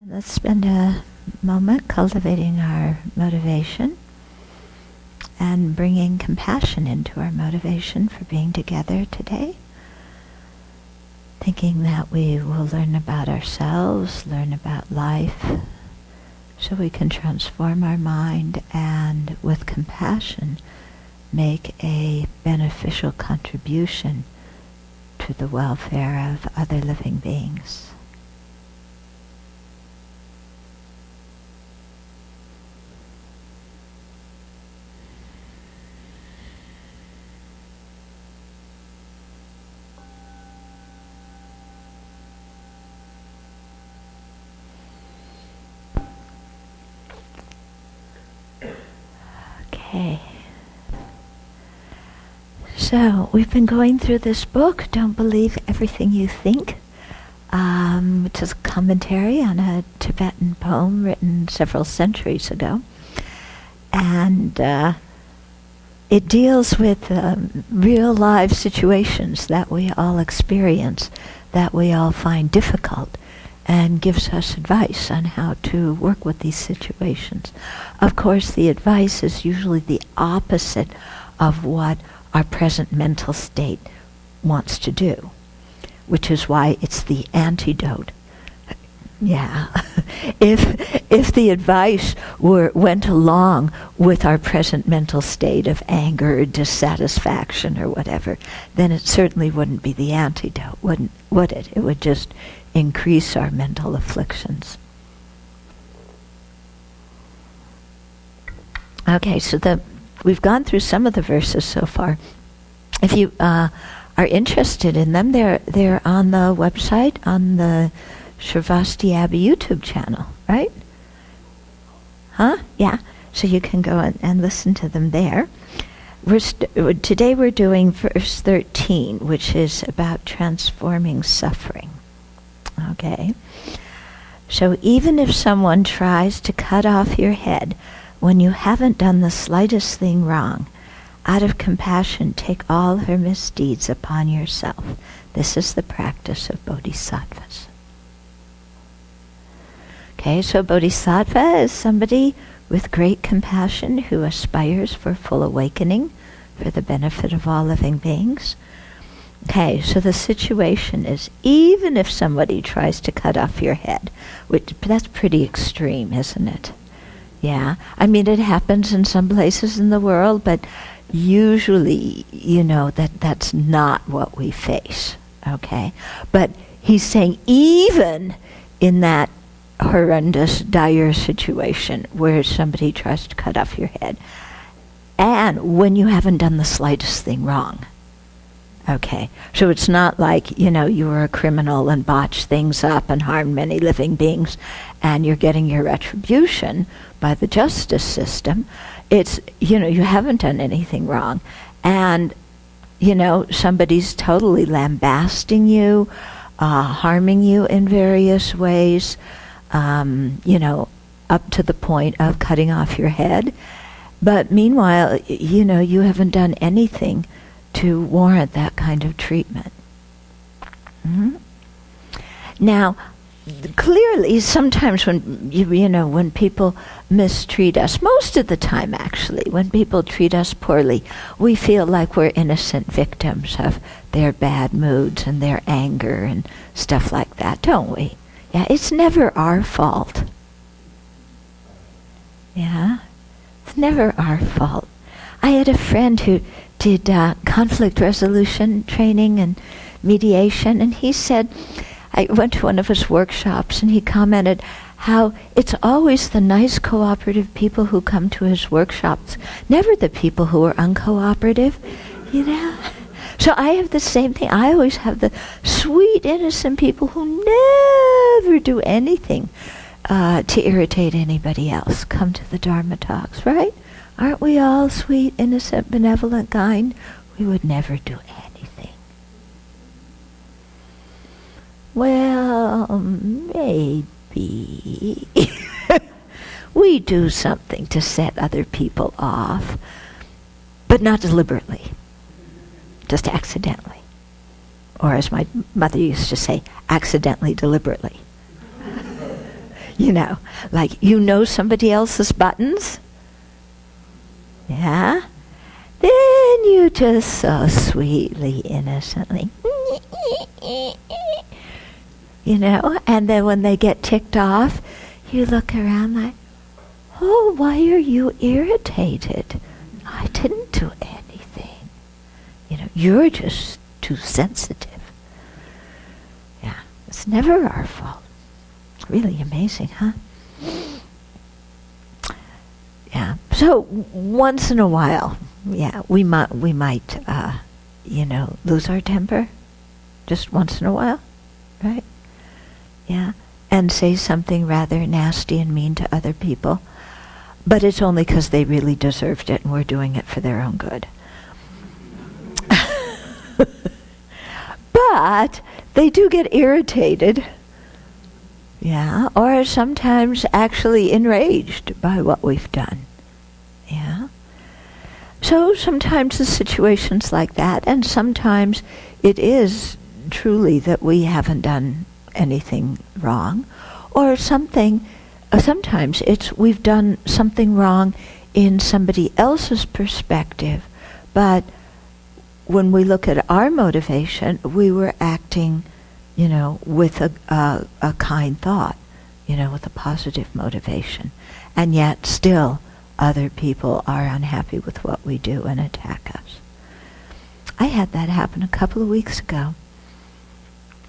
Let's spend a moment cultivating our motivation and bringing compassion into our motivation for being together today. Thinking that we will learn about ourselves, learn about life, so we can transform our mind and with compassion make a beneficial contribution to the welfare of other living beings. Okay. So, we've been going through this book, Don't Believe Everything You Think, which is a commentary on a Tibetan poem written several centuries ago. And it deals with real life situations that we all experience, that we all find difficult, and gives us advice on how to work with these situations. Of course, the advice is usually the opposite of what our present mental state wants to do, which is why it's the antidote. Yeah. If the advice went along with our present mental state of anger or dissatisfaction or whatever, then it certainly wouldn't be the antidote, would it? It would just increase our mental afflictions. Okay, so we've gone through some of the verses so far. If you are interested in them, they're on the website, on the Sravasti Abbey YouTube channel, right? Huh? Yeah. So you can go and listen to them there. Today we're doing verse 13, which is about transforming suffering. Okay. So even if someone tries to cut off your head when you haven't done the slightest thing wrong, out of compassion take all her misdeeds upon yourself. This is the practice of bodhisattvas. Okay, so bodhisattva is somebody with great compassion who aspires for full awakening for the benefit of all living beings. Okay, so the situation is, even if somebody tries to cut off your head, that's pretty extreme, isn't it? Yeah, I mean, it happens in some places in the world, but usually, that's not what we face, okay? But he's saying even in that horrendous, dire situation where somebody tries to cut off your head, and when you haven't done the slightest thing wrong. Okay, so it's not like, you were a criminal and botched things up and harmed many living beings and you're getting your retribution by the justice system. It's, you haven't done anything wrong. And, somebody's totally lambasting you, harming you in various ways, up to the point of cutting off your head. But meanwhile, you haven't done anything to warrant that kind of treatment. Mm-hmm. Now, clearly, sometimes when when people mistreat us, most of the time actually, when people treat us poorly, we feel like we're innocent victims of their bad moods and their anger and stuff like that, don't we? Yeah, it's never our fault. Yeah, it's never our fault. I had a friend who did conflict resolution training and mediation, and he said, I went to one of his workshops, and he commented how it's always the nice cooperative people who come to his workshops, never the people who are uncooperative, So I have the same thing. I always have the sweet, innocent people who never do anything to irritate anybody else come to the Dharma talks, right? Aren't we all sweet, innocent, benevolent, kind? We would never do anything. Well, maybe we do something to set other people off, but not deliberately, just accidentally. Or as my mother used to say, accidentally, deliberately. Like somebody else's buttons? Yeah? Then you just so sweetly, innocently, and then when they get ticked off, you look around like, oh, why are you irritated? I didn't do anything. You're just too sensitive. Yeah, it's never our fault. Really amazing, huh? Yeah. So once in a while, we might lose our temper, just once in a while, right? Yeah, and say something rather nasty and mean to other people, but it's only because they really deserved it, and we're doing it for their own good. But they do get irritated. Yeah, or sometimes actually enraged by what we've done. Yeah. So sometimes the situation's like that, and sometimes it is truly that we haven't done anything wrong, or sometimes it's we've done something wrong in somebody else's perspective, but when we look at our motivation, we were acting with a kind thought, with a positive motivation. And yet still other people are unhappy with what we do and attack us. I had that happen a couple of weeks ago.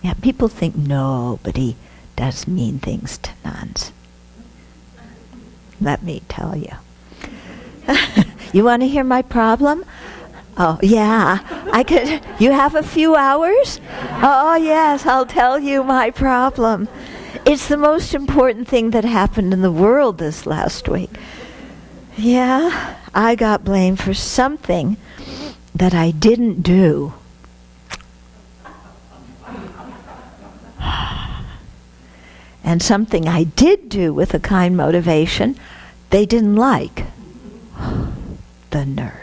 Yeah, people think nobody does mean things to nuns. Let me tell you. You want to hear my problem? Oh, yeah. You have a few hours? Oh, yes, I'll tell you my problem. It's the most important thing that happened in the world this last week. Yeah, I got blamed for something that I didn't do. And something I did do with a kind motivation, they didn't like. The nerve.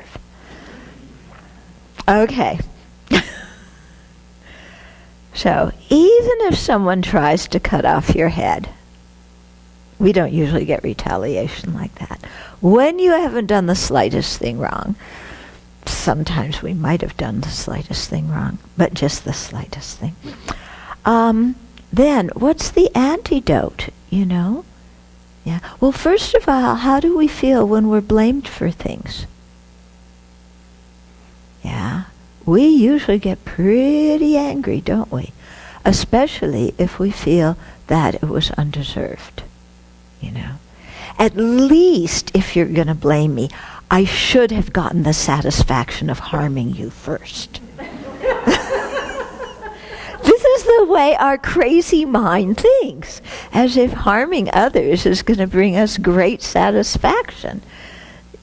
Okay. So, even if someone tries to cut off your head, we don't usually get retaliation like that. When you haven't done the slightest thing wrong, sometimes we might have done the slightest thing wrong, but just the slightest thing. Then, what's the antidote, Yeah. Well, first of all, how do we feel when we're blamed for things? Yeah. We usually get pretty angry, don't we? Especially if we feel that it was undeserved, At least, if you're going to blame me, I should have gotten the satisfaction of harming you first. This is the way our crazy mind thinks, as if harming others is going to bring us great satisfaction.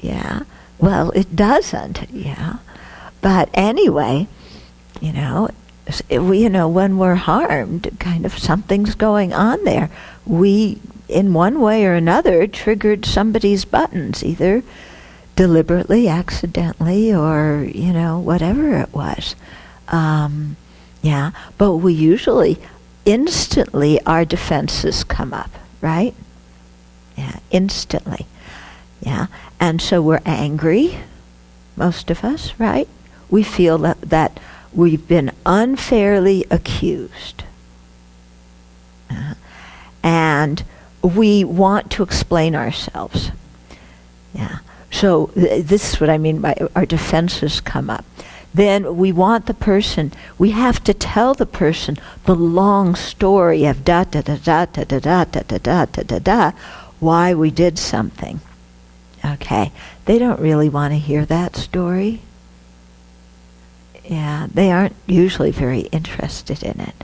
Yeah. Well, it doesn't, yeah. But anyway, when we're harmed, kind of something's going on there. We, in one way or another, triggered somebody's buttons, either deliberately, accidentally, or, whatever it was. Yeah, but we usually, instantly, our defenses come up, right? Yeah, instantly. Yeah, and so we're angry, most of us, right? We feel that we've been unfairly accused. And we want to explain ourselves. Yeah. So this is what I mean by our defenses come up. Then we want we have to tell the person the long story of da da da da da da da da da da da da da why we did something. Okay. They don't really want to hear that story. Yeah, they aren't usually very interested in it.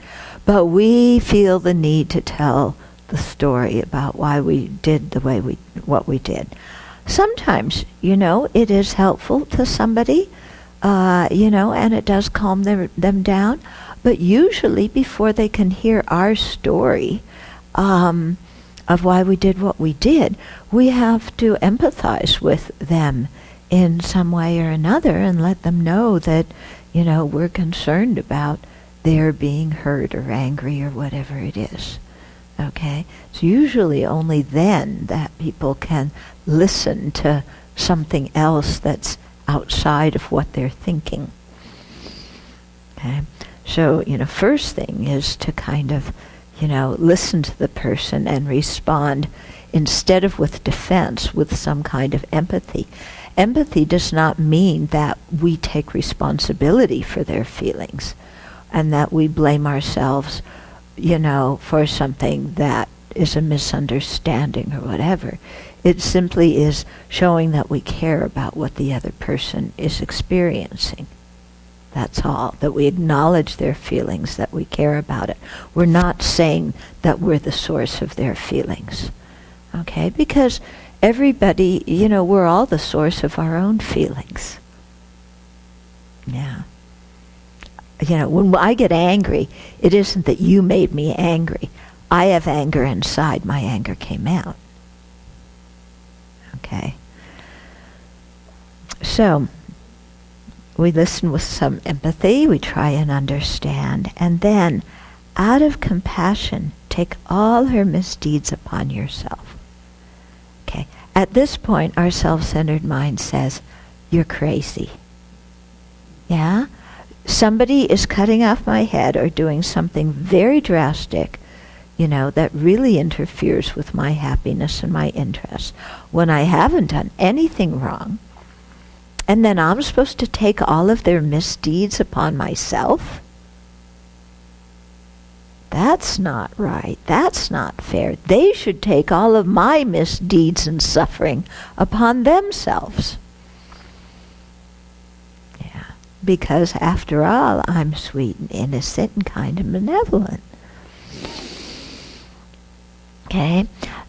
But we feel the need to tell the story about why we did what we did. Sometimes, it is helpful to somebody, and it does calm them down. But usually before they can hear our story of why we did what we did, we have to empathize with them in some way or another and let them know that we're concerned about their being hurt or angry or whatever it is. Okay? It's usually only then that people can listen to something else that's outside of what they're thinking. Okay? So, first thing is to kind of, listen to the person and respond instead of with defense, with some kind of empathy. Empathy does not mean that we take responsibility for their feelings and that we blame ourselves, for something that is a misunderstanding or whatever. It simply is showing that we care about what the other person is experiencing. That's all. That we acknowledge their feelings, that we care about it. We're not saying that we're the source of their feelings. Okay? Because everybody, we're all the source of our own feelings. Yeah. When I get angry, it isn't that you made me angry. I have anger inside. My anger came out. Okay. So, we listen with some empathy, we try and understand, and then, out of compassion, take all her misdeeds upon yourself. Okay. At this point, our self-centered mind says, you're crazy. Yeah? Somebody is cutting off my head or doing something very drastic, that really interferes with my happiness and my interests, when I haven't done anything wrong. And then I'm supposed to take all of their misdeeds upon myself? That's not right. That's not fair. They should take all of my misdeeds and suffering upon themselves. Yeah. Because after all, I'm sweet and innocent and kind and benevolent. Okay?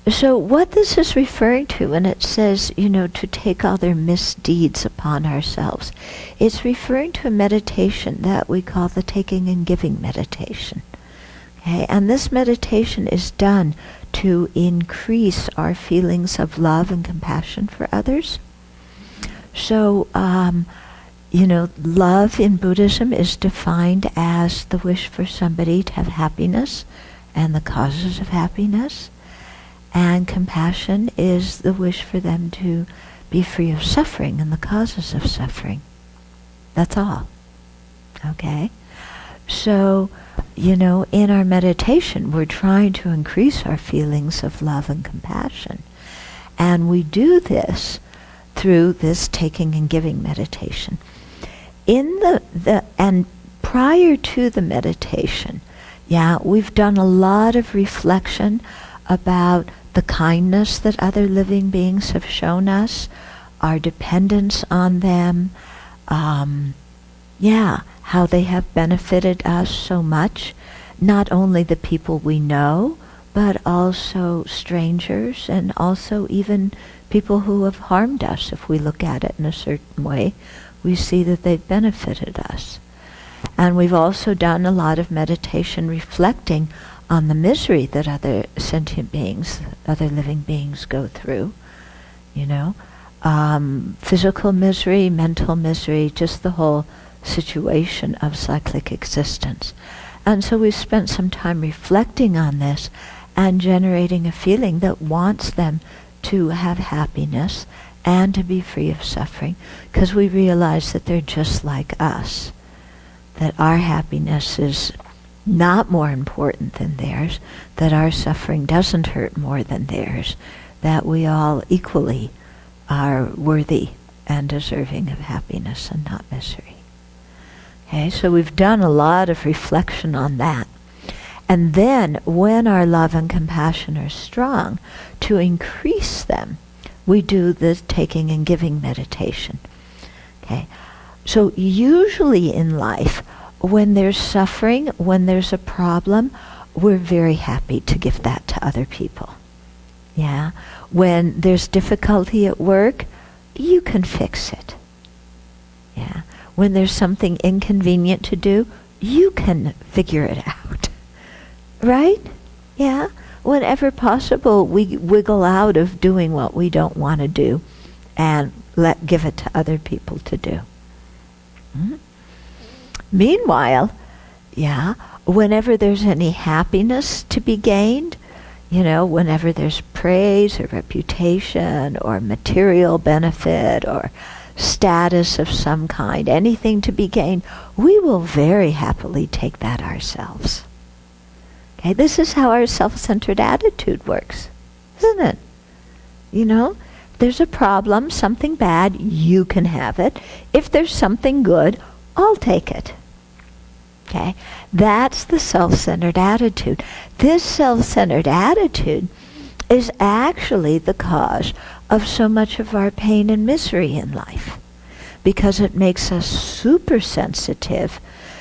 So what this is referring to when it says, to take all their misdeeds upon ourselves, it's referring to a meditation that we call the taking and giving meditation. Okay? And this meditation is done to increase our feelings of love and compassion for others. So, love in Buddhism is defined as the wish for somebody to have happiness and the causes of happiness. And compassion is the wish for them to be free of suffering and the causes of suffering. That's all. Okay? So, in our meditation, we're trying to increase our feelings of love and compassion. And we do this through this taking and giving meditation. And prior to the meditation, we've done a lot of reflection about the kindness that other living beings have shown us, our dependence on them, how they have benefited us so much, not only the people we know, but also strangers, and also even people who have harmed us. If we look at it in a certain way, we see that they've benefited us. And we've also done a lot of meditation reflecting on the misery that other sentient beings, other living beings go through. Physical misery, mental misery, just the whole situation of cyclic existence. And so we've spent some time reflecting on this and generating a feeling that wants them to have happiness and to be free of suffering, because we realize that they're just like us, that our happiness is not more important than theirs, that our suffering doesn't hurt more than theirs, that we all equally are worthy and deserving of happiness and not misery. Okay, so we've done a lot of reflection on that. And then, when our love and compassion are strong, to increase them, we do the taking and giving meditation. Okay, so usually in life, when there's suffering, when there's a problem, we're very happy to give that to other people. Yeah? When there's difficulty at work, you can fix it. Yeah? When there's something inconvenient to do, you can figure it out. Right? Yeah? Whenever possible, we wiggle out of doing what we don't want to do and give it to other people to do. Mm-hmm. Meanwhile, whenever there's any happiness to be gained, Whenever there's praise or reputation or material benefit or status of some kind, anything to be gained, we will very happily take that ourselves. Okay, this is how our self-centered attitude works, isn't it? There's a problem, something bad, you can have it. If there's something good, I'll take it. Okay, that's the self-centered attitude. This self-centered attitude is actually the cause of so much of our pain and misery in life, because it makes us super sensitive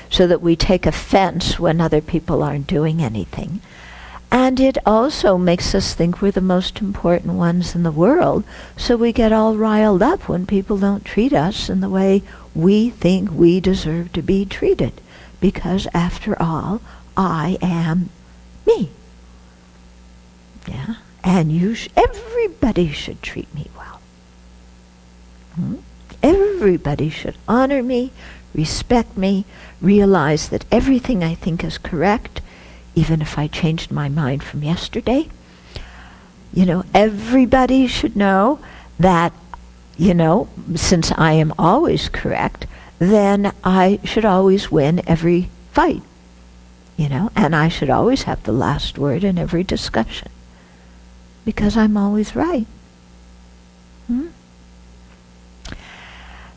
so that we take offense when other people aren't doing anything. And it also makes us think we're the most important ones in the world, so we get all riled up when people don't treat us in the way we think we deserve to be treated. Because after all, I am me. Yeah? And everybody should treat me well. Everybody should honor me, respect me, realize that everything I think is correct, even if I changed my mind from yesterday. Everybody should know that, since I am always correct, then I should always win every fight. And I should always have the last word in every discussion, because I'm always right.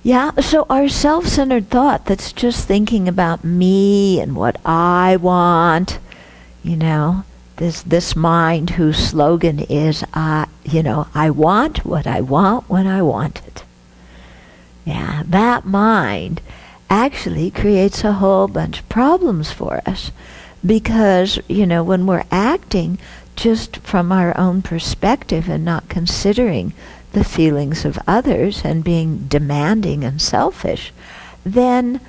Yeah, so our self-centered thought that's just thinking about me and what I want, this mind whose slogan is, I want what I want when I want it. Yeah, that mind actually creates a whole bunch of problems for us, because, when we're acting just from our own perspective and not considering the feelings of others and being demanding and selfish, then,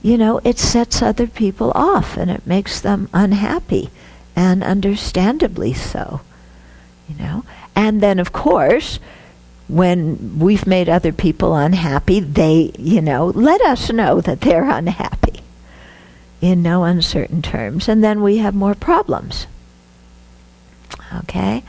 it sets other people off and it makes them unhappy, and understandably so, And then, of course, when we've made other people unhappy, they, let us know that they're unhappy in no uncertain terms, and then we have more problems. Okay?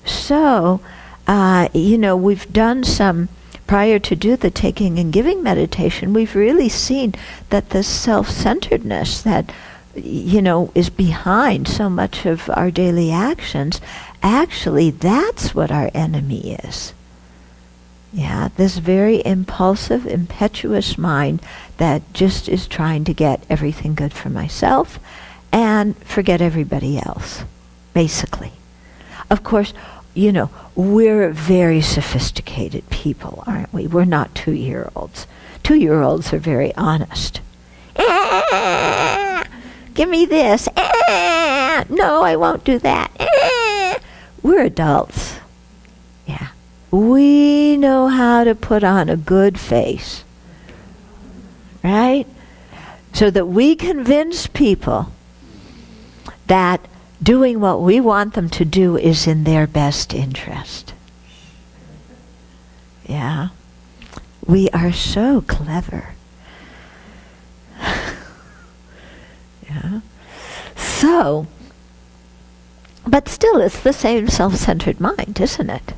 So, we've done some, prior to do the taking and giving meditation, we've really seen that this self-centeredness that, is behind so much of our daily actions, actually that's what our enemy is. Yeah, this very impulsive, impetuous mind that just is trying to get everything good for myself and forget everybody else, basically. Of course, we're very sophisticated people, aren't we? We're not 2-year-olds. 2-year-olds are very honest. Give me this. No, I won't do that. We're adults. Yeah. We know how to put on a good face, right? So that we convince people that doing what we want them to do is in their best interest. Yeah. We are so clever. Yeah. So, but still it's the same self-centered mind, isn't it?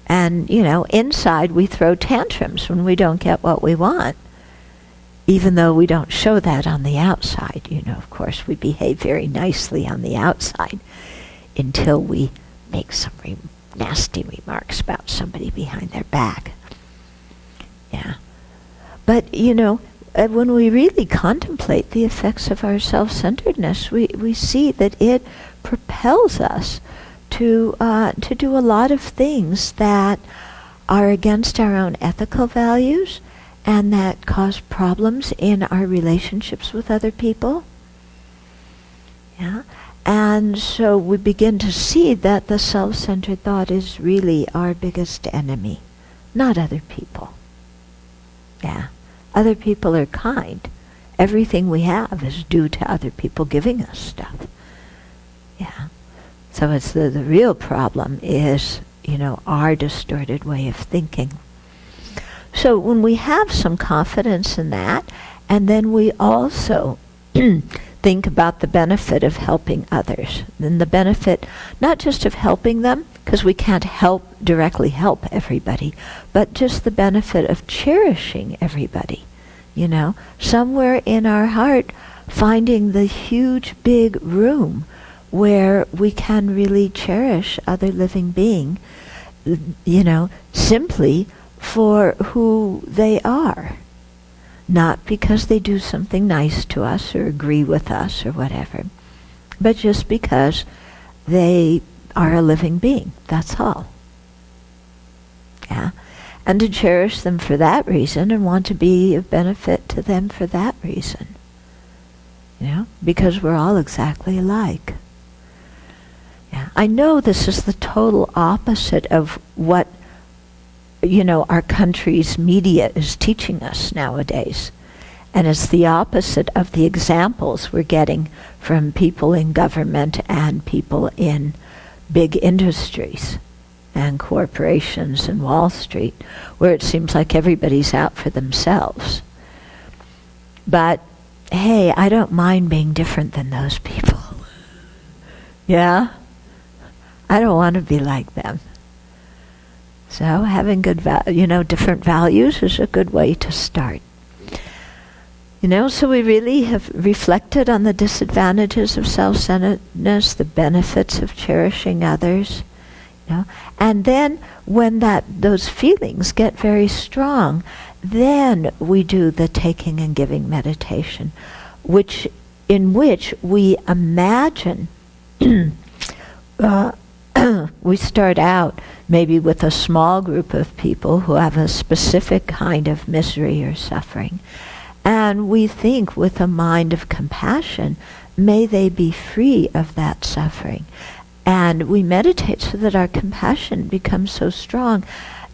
And, inside we throw tantrums when we don't get what we want, even though we don't show that on the outside. Of course, we behave very nicely on the outside until we make some nasty remarks about somebody behind their back. Yeah. But, when we really contemplate the effects of our self-centeredness, we see that it propels us to do a lot of things that are against our own ethical values and that cause problems in our relationships with other people. Yeah? And so we begin to see that the self-centered thought is really our biggest enemy, not other people. Yeah. Other people are kind. Everything we have is due to other people giving us stuff. Yeah. So it's the real problem is, our distorted way of thinking. So when we have some confidence in that, and then we also, then think about the benefit of helping others. And the benefit, not just of helping them, because we can't directly help everybody, but just the benefit of cherishing everybody. Somewhere in our heart, finding the huge, big room where we can really cherish other living being, simply for who they are. Not because they do something nice to us or agree with us or whatever, but just because they are a living being. That's all. Yeah. And to cherish them for that reason and want to be of benefit to them for that reason. Because we're all exactly alike. Yeah. I know this is the total opposite of what our country's media is teaching us nowadays. And it's the opposite of the examples we're getting from people in government and people in big industries and corporations and Wall Street, where it seems like everybody's out for themselves. But, hey, I don't mind being different than those people. Yeah? I don't want to be like them. So having good, different values is a good way to start. So we really have reflected on the disadvantages of self-centeredness, the benefits of cherishing others. And then when those feelings get very strong, then we do the taking and giving meditation, in which we imagine we start out maybe with a small group of people who have a specific kind of misery or suffering. And we think with a mind of compassion, may they be free of that suffering. And we meditate so that our compassion becomes so strong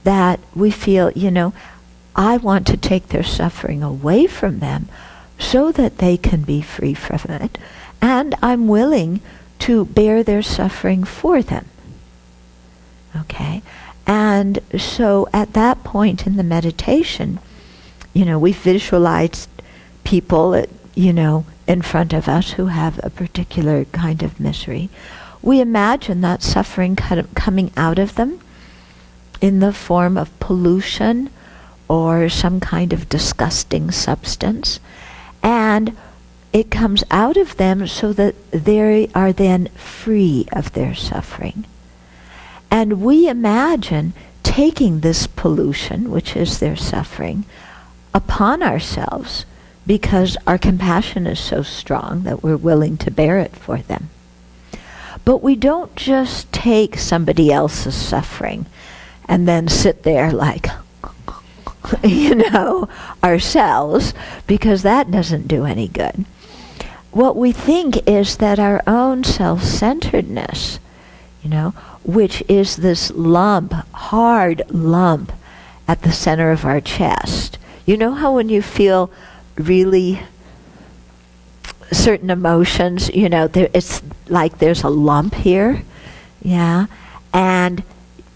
that we feel, I want to take their suffering away from them so that they can be free from it. And I'm willing to bear their suffering for them. Okay? And so at that point in the meditation, we visualized people, in front of us who have a particular kind of misery. We imagine that suffering kind of coming out of them in the form of pollution or some kind of disgusting substance. And it comes out of them so that they are then free of their suffering. And we imagine taking this pollution, which is their suffering, upon ourselves because our compassion is so strong that we're willing to bear it for them. But we don't just take somebody else's suffering and then sit there like, ourselves, because that doesn't do any good. What we think is that our own self-centeredness, which is this hard lump at the center of our chest. You know how when you feel really certain emotions, it's like there's a lump here, yeah? And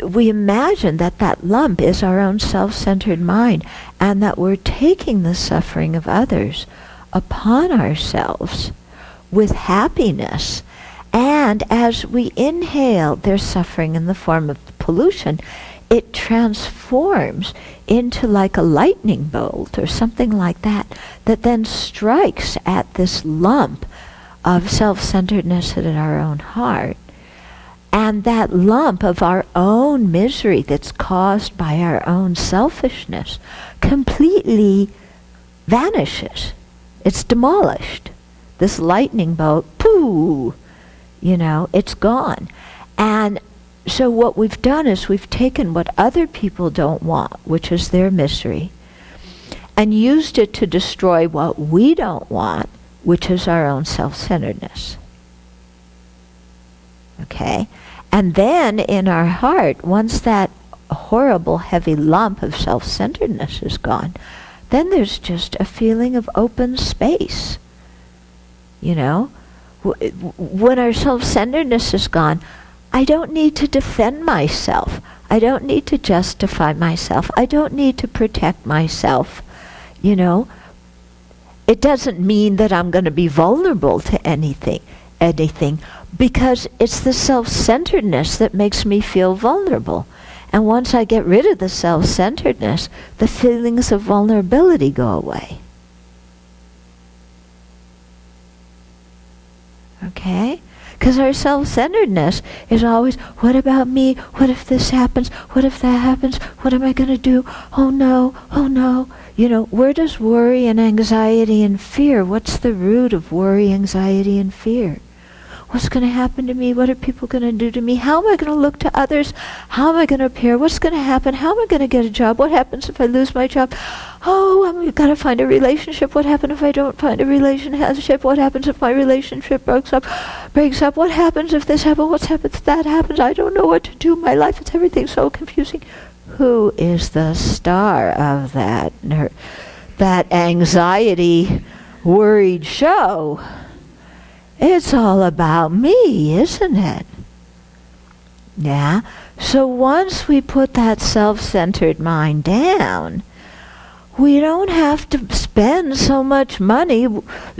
we imagine that lump is our own self-centered mind, and that we're taking the suffering of others upon ourselves with happiness. And as we inhale their suffering in the form of pollution, it transforms into like a lightning bolt or something like that then strikes at this lump of self-centeredness in our own heart. And that lump of our own misery that's caused by our own selfishness completely vanishes. It's demolished. This lightning bolt, pooh, it's gone. And so what we've done is we've taken what other people don't want, which is their misery, and used it to destroy what we don't want, which is our own self-centeredness. Okay? And then in our heart, once that horrible heavy lump of self-centeredness is gone, then there's just a feeling of open space. When our self-centeredness is gone, I don't need to defend myself. I don't need to justify myself. I don't need to protect myself. it doesn't mean that I'm going to be vulnerable to anything, because it's the self-centeredness that makes me feel vulnerable. And once I get rid of the self-centeredness, the feelings of vulnerability go away. Okay? Because our self-centeredness is always, what about me? What if this happens? What if that happens? What am I going to do? Oh no, oh no. You know, where does worry and anxiety and fear, what's the root of worry, anxiety, and fear? What's going to happen to me? What are people going to do to me? How am I going to look to others? How am I going to appear? What's going to happen? How am I going to get a job? What happens if I lose my job? Oh, I've got to find a relationship. What happens if I don't find a relationship? What happens if my relationship breaks up? What happens if this happens? What happens if that happens? I don't know what to do. My life, it's everything so confusing. Who is the star of that anxiety, worried show? It's all about me, isn't it? Yeah? So once we put that self-centered mind down, we don't have to spend so much money,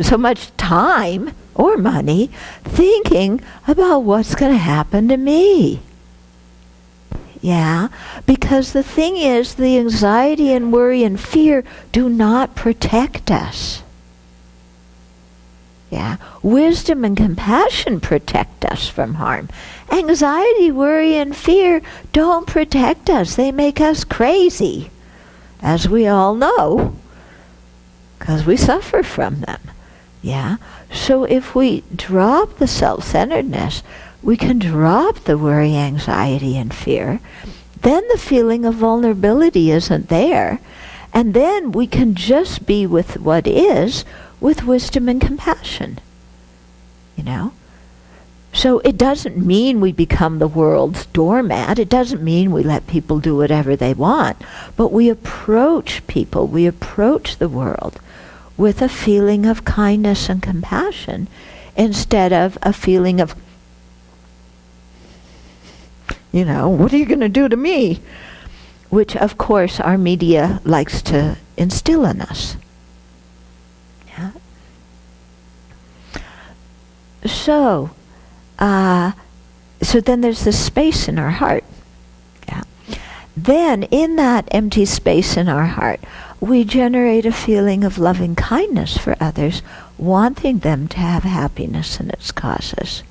so much time or money thinking about what's going to happen to me. Yeah? Because the thing is, the anxiety and worry and fear do not protect us. Yeah, wisdom and compassion protect us from harm. Anxiety, worry, and fear don't protect us. They make us crazy, as we all know, because we suffer from them. Yeah, so if we drop the self-centeredness, we can drop the worry, anxiety, and fear. Then the feeling of vulnerability isn't there, and then we can just be with what is, with wisdom and compassion, you know? So it doesn't mean we become the world's doormat. It doesn't mean we let people do whatever they want. But we approach people, we approach the world with a feeling of kindness and compassion instead of a feeling of, you know, what are you going to do to me? Which, of course, our media likes to instill in us. So then there's this space in our heart. Yeah. Then in that empty space in our heart, we generate a feeling of loving kindness for others, wanting them to have happiness in its causes.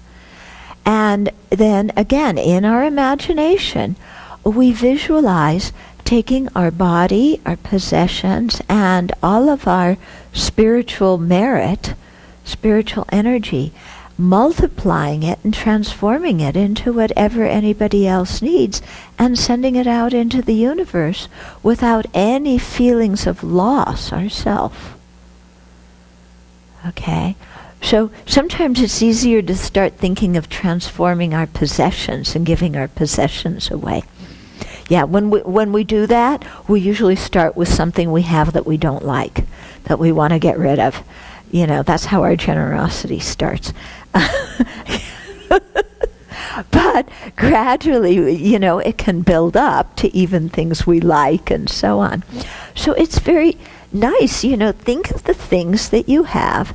And then again, in our imagination, we visualize taking our body, our possessions, and all of our spiritual merit, spiritual energy, multiplying it and transforming it into whatever anybody else needs and sending it out into the universe without any feelings of loss ourselves. Okay? So sometimes it's easier to start thinking of transforming our possessions and giving our possessions away. Yeah, when we do that, we usually start with something we have that we don't like, that we want to get rid of. You know, that's how our generosity starts. But gradually, you know, it can build up to even things we like and so on. So it's very nice, you know, think of the things that you have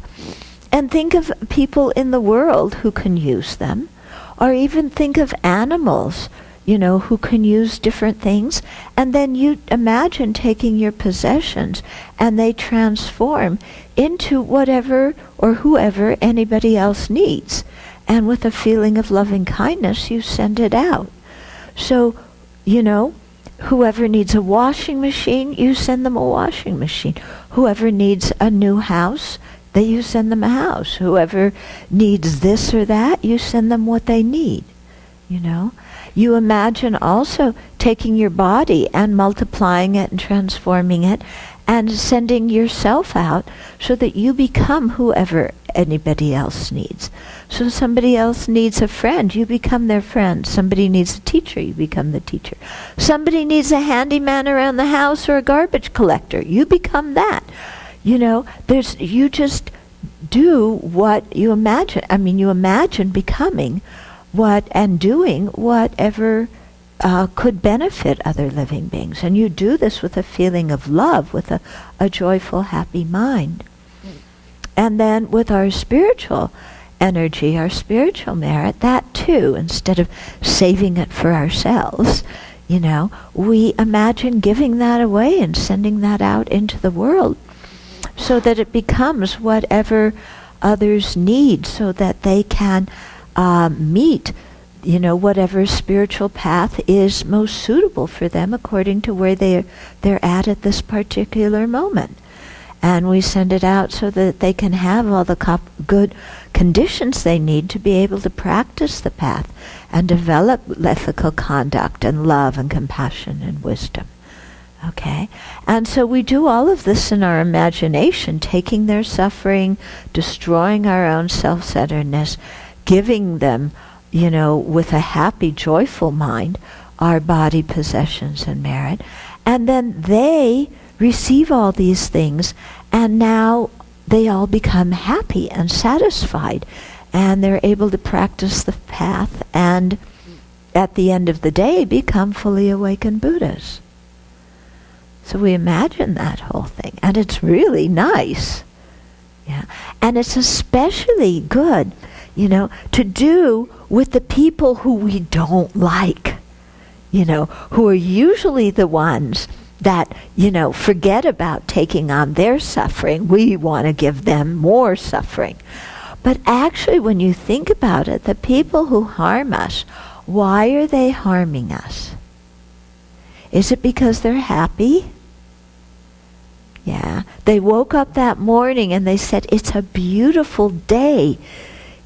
and think of people in the world who can use them, or even think of animals, you know, who can use different things, and then you imagine taking your possessions and they transform into whatever or whoever anybody else needs. And with a feeling of loving kindness, you send it out. So, you know, whoever needs a washing machine, you send them a washing machine. Whoever needs a new house, that you send them a house. Whoever needs this or that, you send them what they need, you know. You imagine also taking your body and multiplying it and transforming it and sending yourself out so that you become whoever anybody else needs. So somebody else needs a friend, you become their friend. Somebody needs a teacher, you become the teacher. Somebody needs a handyman around the house or a garbage collector, you become that. You know, you just do what you imagine. I mean, you imagine becoming what and doing whatever could benefit other living beings. And you do this with a feeling of love, with a joyful, happy mind. And then with our spiritual energy, our spiritual merit, that too, instead of saving it for ourselves, we imagine giving that away and sending that out into the world so that it becomes whatever others need, so that they can meet whatever spiritual path is most suitable for them according to where they're at this particular moment. And we send it out so that they can have all the good conditions they need to be able to practice the path and develop ethical conduct and love and compassion and wisdom. Okay? And so we do all of this in our imagination, taking their suffering, destroying our own self-centeredness, giving them, with a happy, joyful mind, our body, possessions, and merit. And then they receive all these things, and now they all become happy and satisfied, and they're able to practice the path, and at the end of the day become fully awakened Buddhas. So we imagine that whole thing, and it's really nice. Yeah. And it's especially good, to do with the people who we don't like, who are usually the ones that, forget about taking on their suffering. We want to give them more suffering. But actually, when you think about it, the people who harm us, why are they harming us? Is it because they're happy? Yeah. They woke up that morning and they said, it's a beautiful day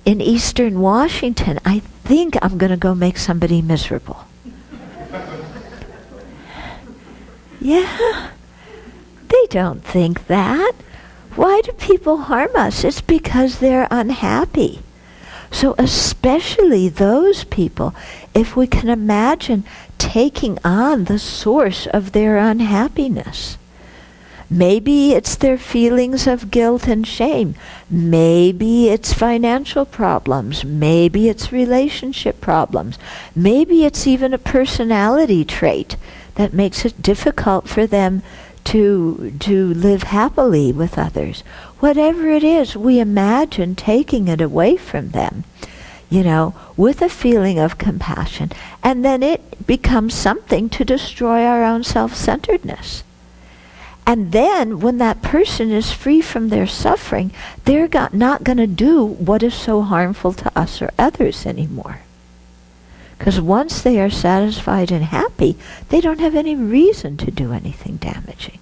in Eastern Washington. I think I'm going to go make somebody miserable. Yeah. They don't think that. Why do people harm us? It's because they're unhappy. So especially those people, if we can imagine taking on the source of their unhappiness. Maybe it's their feelings of guilt and shame. Maybe it's financial problems. Maybe it's relationship problems. Maybe it's even a personality trait that makes it difficult for them to live happily with others. Whatever it is, we imagine taking it away from them, with a feeling of compassion. And then it becomes something to destroy our own self-centeredness. And then when that person is free from their suffering, they're not going to do what is so harmful to us or others anymore. Because once they are satisfied and happy, they don't have any reason to do anything damaging.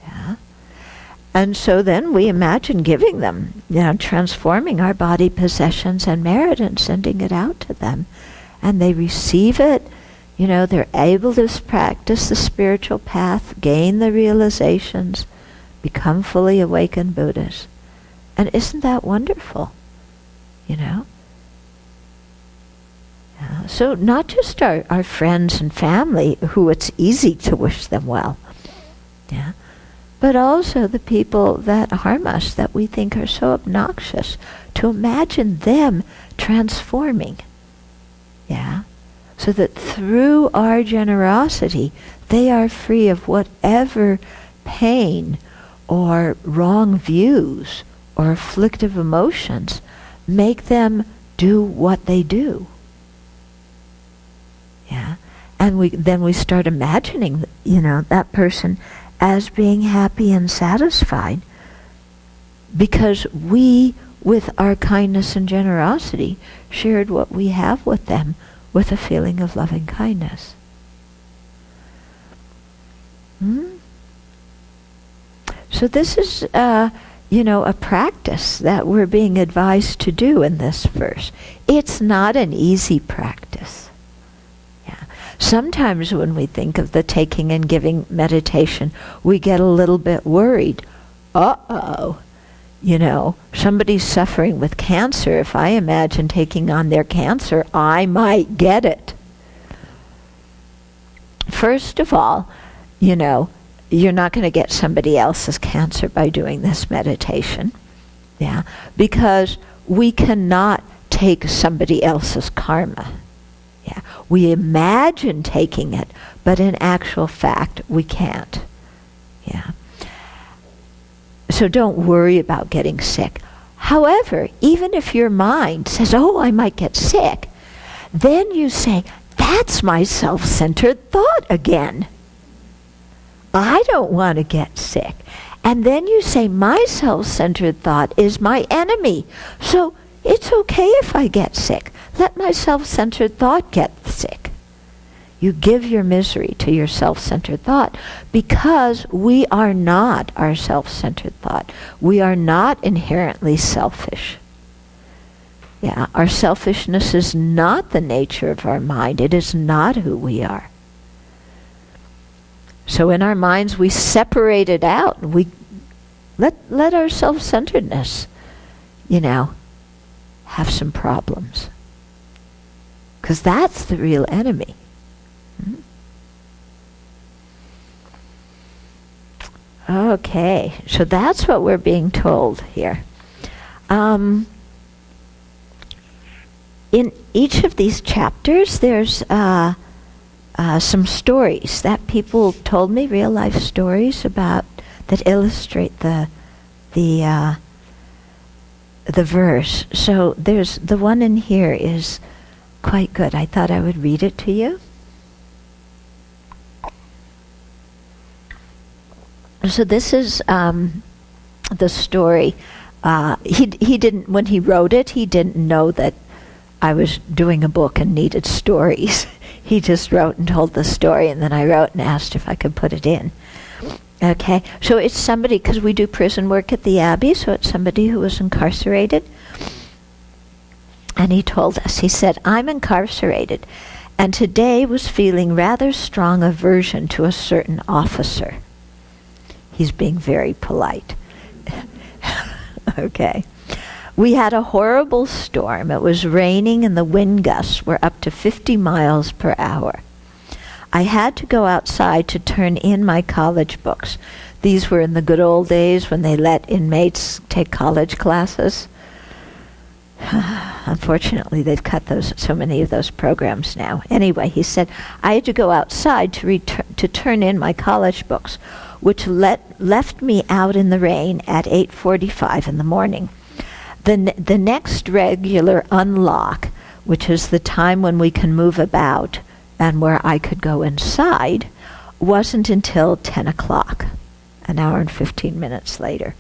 Yeah. And so then we imagine giving them, transforming our body, possessions, and merit and sending it out to them. And they receive it. They're able to practice the spiritual path, gain the realizations, become fully awakened Buddhas. And isn't that wonderful? So not just our friends and family who it's easy to wish them well, but also the people that harm us, that we think are so obnoxious, to imagine them transforming. So that through our generosity, they are free of whatever pain or wrong views or afflictive emotions make them do what they do. And then we start imagining, that person as being happy and satisfied because we, with our kindness and generosity, shared what we have with them with a feeling of loving kindness. So this is, a practice that we're being advised to do in this verse. It's not an easy practice. Sometimes when we think of the taking and giving meditation, we get a little bit worried. Somebody's suffering with cancer. If I imagine taking on their cancer, I might get it. First of all, you're not going to get somebody else's cancer by doing this meditation. Because we cannot take somebody else's karma. We imagine taking it, but in actual fact, we can't. So don't worry about getting sick. However, even if your mind says, oh, I might get sick, then you say, that's my self-centered thought again. I don't want to get sick. And then you say, my self-centered thought is my enemy. So it's okay if I get sick. Let my self-centered thought get sick. You give your misery to your self-centered thought because we are not our self-centered thought. We are not inherently selfish. Yeah, our selfishness is not the nature of our mind. It is not who we are. So in our minds we separate it out. We let our self-centeredness, have some problems. Because that's the real enemy. Okay, so that's what we're being told here. In each of these chapters, there's some stories that people told me, real life stories about that illustrate the verse. So there's the one in here is quite good. I thought I would read it to you. So this is the story. He didn't, when he wrote it, he didn't know that I was doing a book and needed stories. He just wrote and told the story, and then I wrote and asked if I could put it in. Okay, so it's somebody, because we do prison work at the Abbey, so it's somebody who was incarcerated. And he told us, he said, I'm incarcerated, and today was feeling rather strong aversion to a certain officer. He's being very polite. Okay. We had a horrible storm. It was raining and the wind gusts were up to 50 miles per hour. I had to go outside to turn in my college books. These were in the good old days when they let inmates take college classes. Unfortunately, they've cut so many of those programs now. Anyway, he said, I had to go outside to turn in my college books, which left me out in the rain at 8:45 in the morning. The next regular unlock, which is the time when we can move about and where I could go inside, wasn't until 10 o'clock, an hour and 15 minutes later.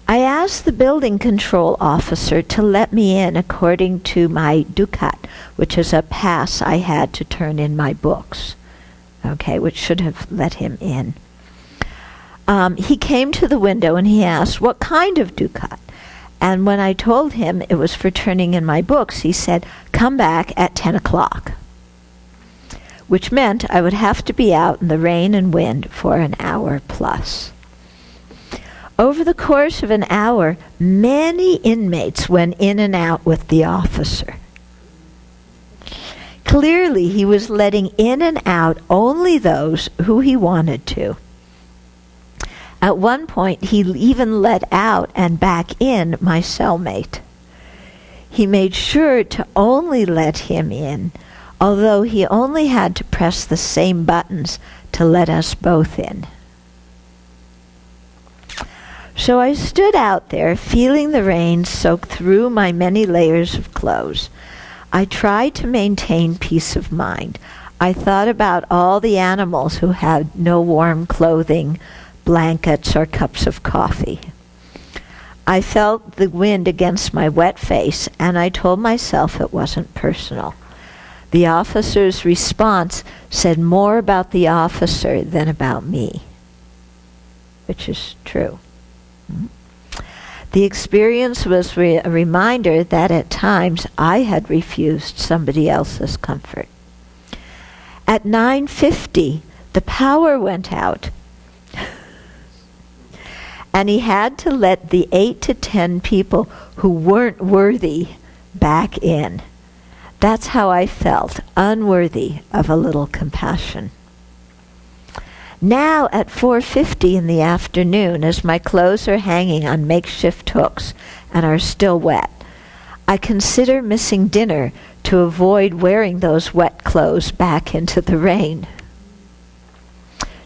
I asked the building control officer to let me in according to my ducat, which is a pass I had to turn in my books, okay, which should have let him in. He came to the window and he asked, what kind of ducat? And when I told him it was for turning in my books, he said, come back at 10 o'clock, which meant I would have to be out in the rain and wind for an hour plus. Over the course of an hour, many inmates went in and out with the officer. Clearly, he was letting in and out only those who he wanted to. At one point, he even let out and back in my cellmate. He made sure to only let him in, although he only had to press the same buttons to let us both in. So I stood out there, feeling the rain soak through my many layers of clothes. I tried to maintain peace of mind. I thought about all the animals who had no warm clothing, blankets, or cups of coffee. I felt the wind against my wet face, and I told myself it wasn't personal. The officer's response said more about the officer than about me, which is true. The experience was a reminder that at times I had refused somebody else's comfort. At 9:50, the power went out, and he had to let the 8 to 10 people who weren't worthy back in. That's how I felt, unworthy of a little compassion. Now at 4:50 in the afternoon, as my clothes are hanging on makeshift hooks and are still wet, I consider missing dinner to avoid wearing those wet clothes back into the rain.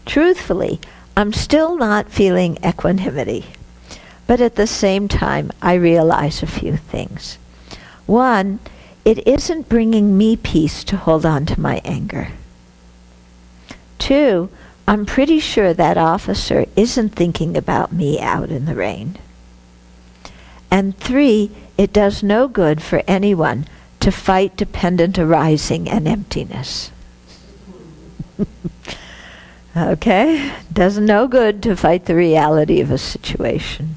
Truthfully, I'm still not feeling equanimity. But at the same time, I realize a few things. One, it isn't bringing me peace to hold on to my anger. Two, I'm pretty sure that officer isn't thinking about me out in the rain. And three, it does no good for anyone to fight dependent arising and emptiness. Okay? Does no good to fight the reality of a situation.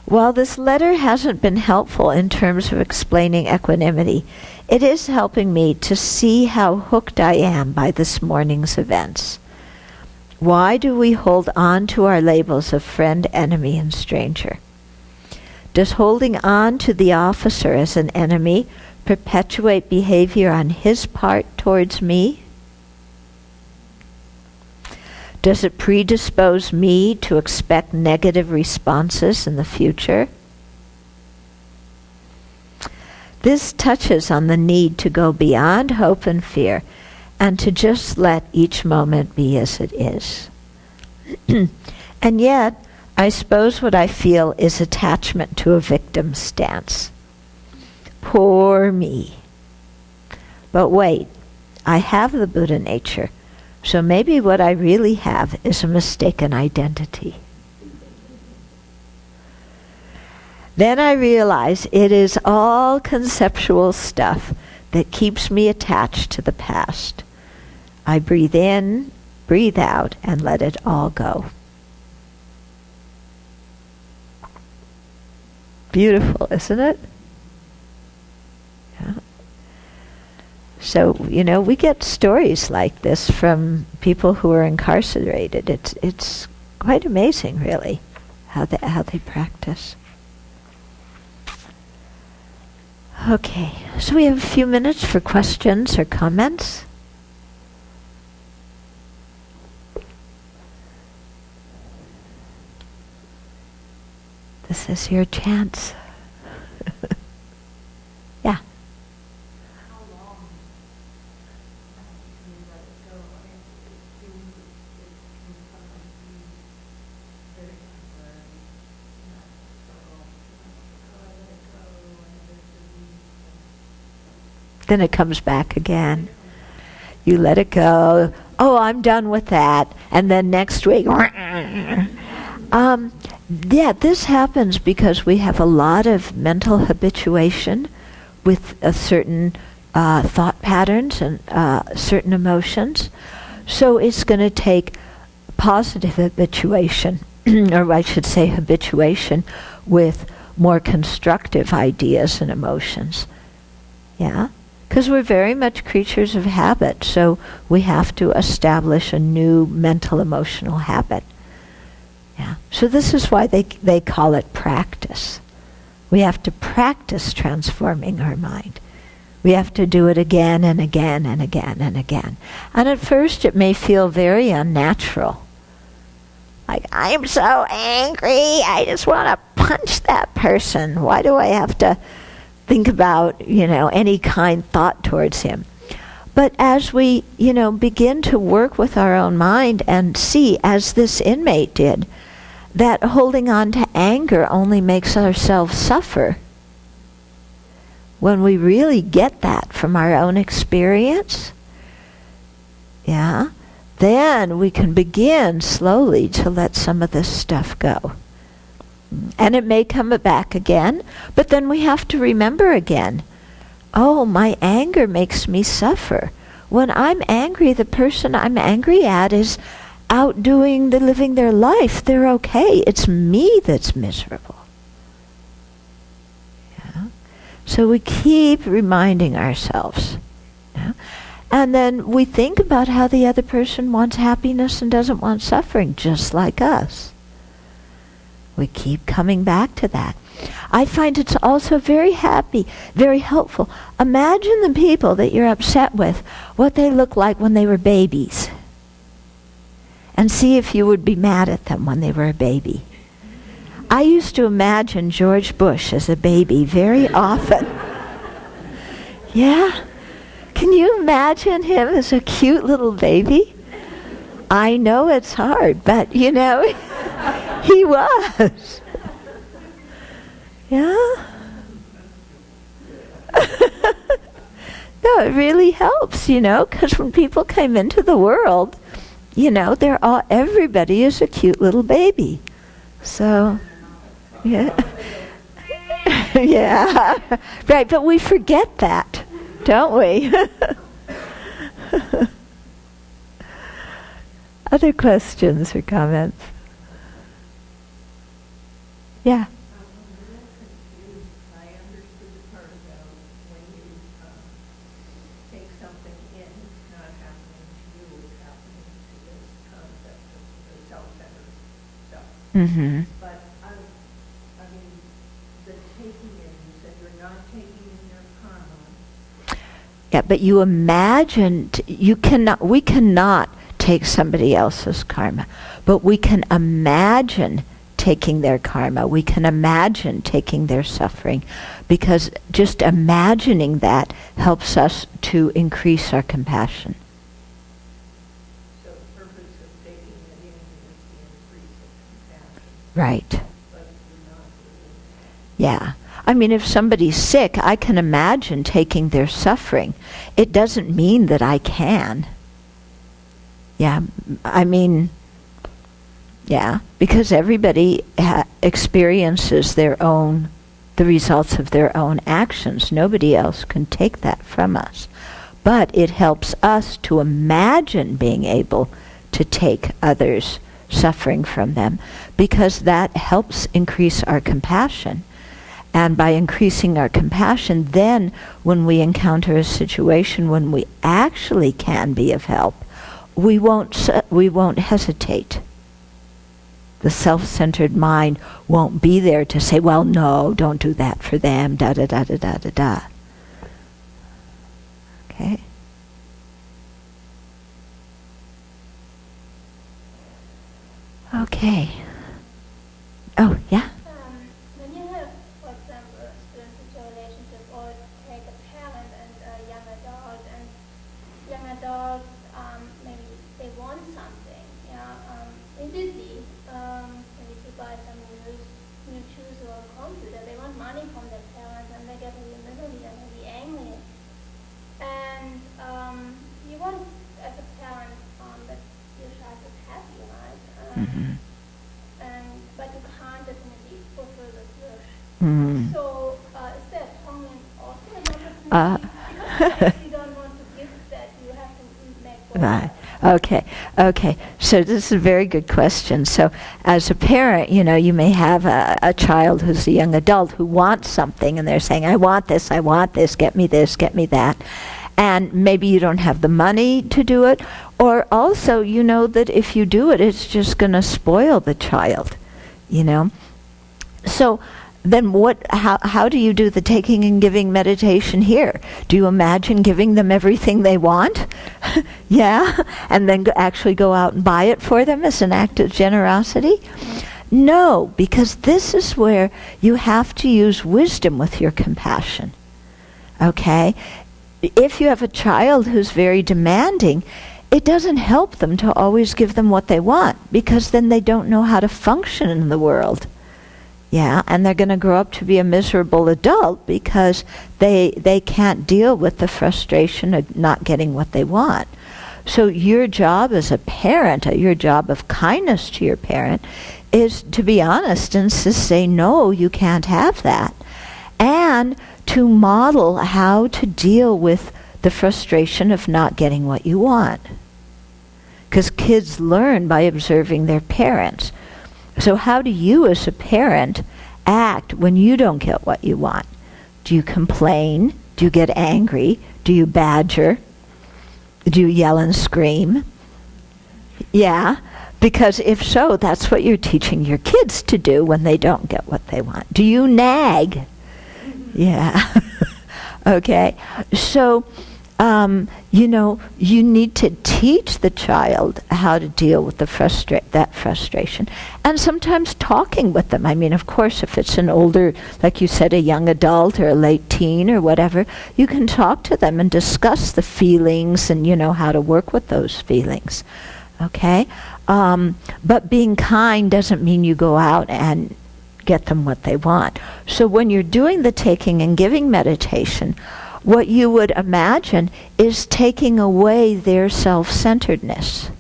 While this letter hasn't been helpful in terms of explaining equanimity, it is helping me to see how hooked I am by this morning's events. Why do we hold on to our labels of friend, enemy, and stranger? Does holding on to the officer as an enemy perpetuate behavior on his part towards me? Does it predispose me to expect negative responses in the future? This touches on the need to go beyond hope and fear and to just let each moment be as it is. And yet, I suppose what I feel is attachment to a victim stance. Poor me. But wait, I have the Buddha nature. So maybe what I really have is a mistaken identity. Then I realize it is all conceptual stuff that keeps me attached to the past. I breathe in, breathe out, and let it all go. Beautiful, isn't it? Yeah. So, we get stories like this from people who are incarcerated. It's quite amazing, really, how they practice. Okay, so we have a few minutes for questions or comments. This is your chance. Yeah. Then it comes back again. You let it go. Oh, I'm done with that. And then next week, yeah, this happens because we have a lot of mental habituation with a certain thought patterns and certain emotions. So it's going to take positive habituation, or I should say habituation, with more constructive ideas and emotions. Yeah? Because we're very much creatures of habit, so we have to establish a new mental emotional habit. Yeah. So this is why they call it practice. We have to practice transforming our mind. We have to do it again and again and again and again. And at first it may feel very unnatural. Like, I'm so angry, I just want to punch that person. Why do I have to think about, any kind thought towards him? But as we, begin to work with our own mind and see, as this inmate did, that holding on to anger only makes ourselves suffer. When we really get that from our own experience, yeah, then we can begin slowly to let some of this stuff go. And it may come back again, but then we have to remember again, oh, my anger makes me suffer. When I'm angry, the person I'm angry at is out living their life. They're okay. It's me that's miserable. Yeah? So we keep reminding ourselves. Yeah? And then we think about how the other person wants happiness and doesn't want suffering, just like us. We keep coming back to that. I find it's also very helpful. Imagine the people that you're upset with, what they look like when they were babies. And see if you would be mad at them when they were a baby. I used to imagine George Bush as a baby very often. Yeah? Can you imagine him as a cute little baby? I know it's hard, but he was. Yeah? No, it really helps, because when people came into the world, everybody is a cute little baby. So, yeah. Yeah. Right, but we forget that, don't we? Other questions or comments? Yeah. Mm-hmm. But I mean, the taking in, you said you're not taking in your karma. Yeah, but you imagine, we cannot take somebody else's karma, but we can imagine taking their karma. We can imagine taking their suffering, because just imagining that helps us to increase our compassion. So the purpose of taking it in is the increase of compassion. Right. But you're not doing Yeah. I mean, if somebody's sick, I can imagine taking their suffering. It doesn't mean that I can. Yeah, I mean, yeah, because everybody experiences the results of their own actions. Nobody else can take that from us. But it helps us to imagine being able to take others' suffering from them, because that helps increase our compassion. And by increasing our compassion, then when we encounter a situation when we actually can be of help, we won't hesitate. The self-centered mind won't be there to say, well, no, don't do that for them, da-da-da-da-da-da-da. Okay? Okay. Oh, yeah? When you have, for example, a spiritual relationship, or take a parent and a young adult, and young adults, maybe they want something, immediately, maybe to buy some new shoes or a computer, they want money from their parents, and they get really miserly and really angry. And you want, as a parent, that your child is happy, right? Mm-hmm. But you can't definitely fulfill this wish. Mm-hmm. So is there atonement also an opportunity? Because if you don't want to give that, you have to make more. Right. Okay. So this is a very good question. So as a parent, you may have a child who's a young adult who wants something, and they're saying, I want this, get me this, get me that. And maybe you don't have the money to do it, or also you know that if you do it, it's just going to spoil the child, So then how do you do the taking and giving meditation here? Do you imagine giving them everything they want? Yeah? And then actually go out and buy it for them as an act of generosity? No, because this is where you have to use wisdom with your compassion. Okay? If you have a child who's very demanding, it doesn't help them to always give them what they want, because then they don't know how to function in the world. Yeah, and they're going to grow up to be a miserable adult because they can't deal with the frustration of not getting what they want. So your job as a parent, your job of kindness to your parent, is to be honest and to say, no, you can't have that. And to model how to deal with the frustration of not getting what you want. Because kids learn by observing their parents. So how do you as a parent act when you don't get what you want? Do you complain? Do you get angry? Do you badger? Do you yell and scream? Yeah, because if so, that's what you're teaching your kids to do when they don't get what they want. Do you nag? Yeah. Okay. So, you need to teach the child how to deal with that frustration. And sometimes talking with them. I mean, of course, if it's an older, like you said, a young adult or a late teen or whatever, you can talk to them and discuss the feelings and, how to work with those feelings. Okay? But being kind doesn't mean you go out and get them what they want. So when you're doing the taking and giving meditation, what you would imagine is taking away their self-centeredness.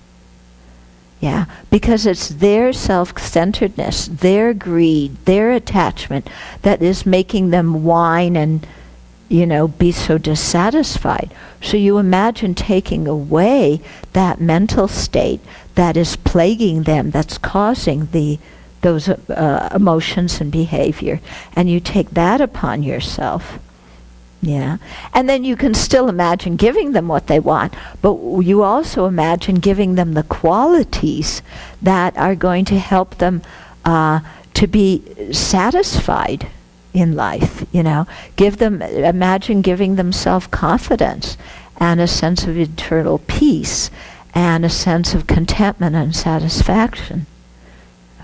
Yeah, because it's their self-centeredness, their greed, their attachment that is making them whine and, be so dissatisfied. So you imagine taking away that mental state that is plaguing them, that's causing those emotions and behavior, and you take that upon yourself. Yeah. And then you can still imagine giving them what they want, but you also imagine giving them the qualities that are going to help them to be satisfied in life, imagine giving them self-confidence and a sense of internal peace and a sense of contentment and satisfaction.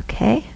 Okay?